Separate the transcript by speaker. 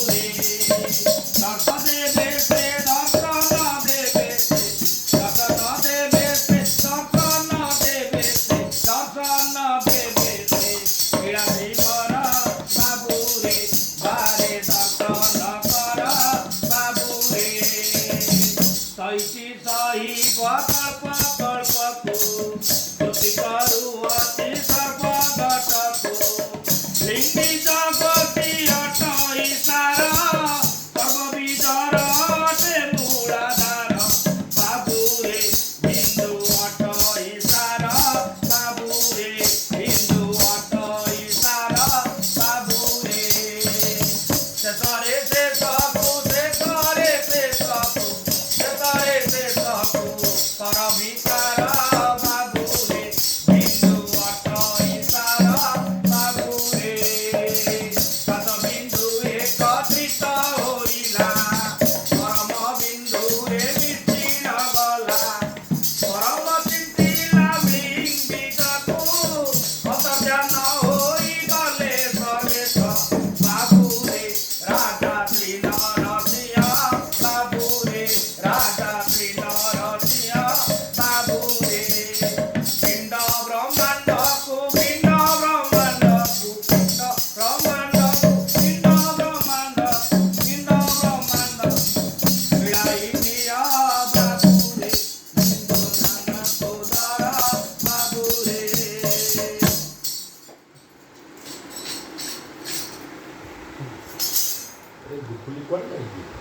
Speaker 1: রে দর্শন দেবে সে দর্শন দেবে সে দর্শন দেবে সে দর্শন দেবে সে দর্শন দেবে সে বিড়ালি বড় বাবু রে বারে দর্শন কর বাবু রে সৈতি সহি পথ